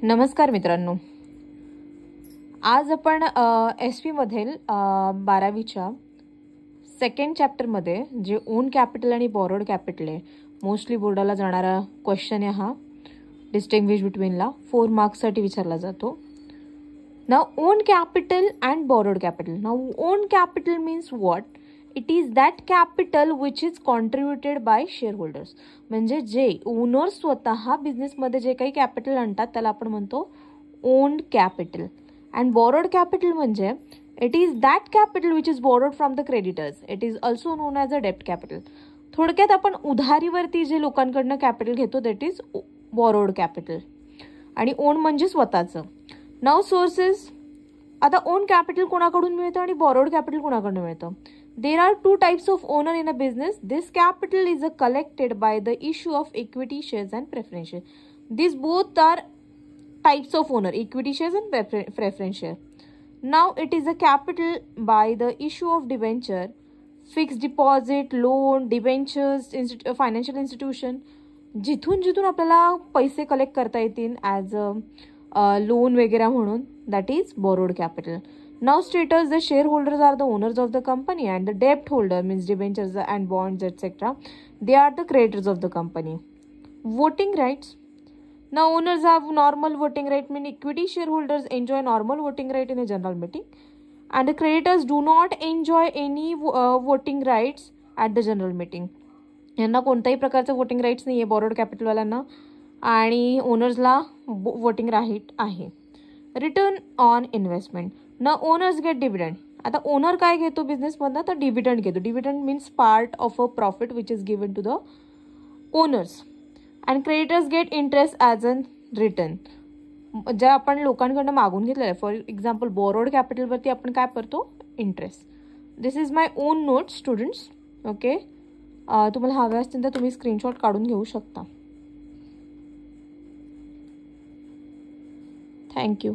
नमस्कार मित्रांनो, आज आपण एस पी मधील 12वीच्या सेकंड चॅप्टरमध्ये जे ओन कॅपिटल आणि बॉरोड कॅपिटल आहे, मोस्टली बोर्डाला जाणारा क्वेश्चन आहे हा. डिस्टिंग्विश बिटवीनला 4 मार्क्ससाठी विचारला जातो. Now own capital and borrowed capital. Now own capital means what? It is that capital which is contributed by share holders. म्हणजे जे ओनर स्वतः बिझनेसमध्ये जे काही कॅपिटल आणतात त्याला आपण म्हणतो owned capital. And borrowed capital म्हणजे it is that capital which is borrowed from the creditors. It is also known as a डेप्ट कॅपिटल. थोडक्यात आपण उधारीवरती जे लोकांकडनं कॅपिटल घेतो दॅट इज बॉरोड कॅपिटल. आणि ओन म्हणजे स्वतःचं. नाव सोर्सेस. आता ओन कॅपिटल कोणाकडून मिळतं आणि बॉरोड कॅपिटल कोणाकडून मिळतं? There are two types of owner in a business. This capital is collected by the issue of equity shares and preference share. These both are types of owner, equity shares and preference share. Now it is a capital by the issue of debenture, fixed deposit, loan, debentures, financial institution. जिथून जिथून आपल्याला पैसे collect करता येतील as a loan वगैरे म्हणून, that is borrowed capital. Now status, the shareholders are the owners of the company and the debt holder means debentures and bonds etc. They are the creditors of the company. Voting rights. Now owners have normal voting right, mean equity shareholders enjoy normal voting right in a general meeting and the creditors do not enjoy any voting rights at the general meeting. यांना कोणत्याही प्रकारचं voting rights नाही आहे borrowed कॅपिटलवाल्यांना, आणि ओनर्सला voting right आहे. Return on investment. ना ओनर्स गेट डिव्हिडंड. आता ओनर काय घेतो बिझनेसमधनं? तर डिव्हिडंड घेतो. Dividend means part of a profit which is given to the owners. And creditors get interest as an return. ज्या आपण लोकांकडनं मागून घेतलेलं आहे, फॉर एक्झाम्पल बॉरोड कॅपिटलवरती आपण काय करतो? Interest. This is my on notes students. Okay, तुम्हाला हवे असतील तर तुम्ही स्क्रीनशॉट काढून घेऊ शकता. थँक्यू.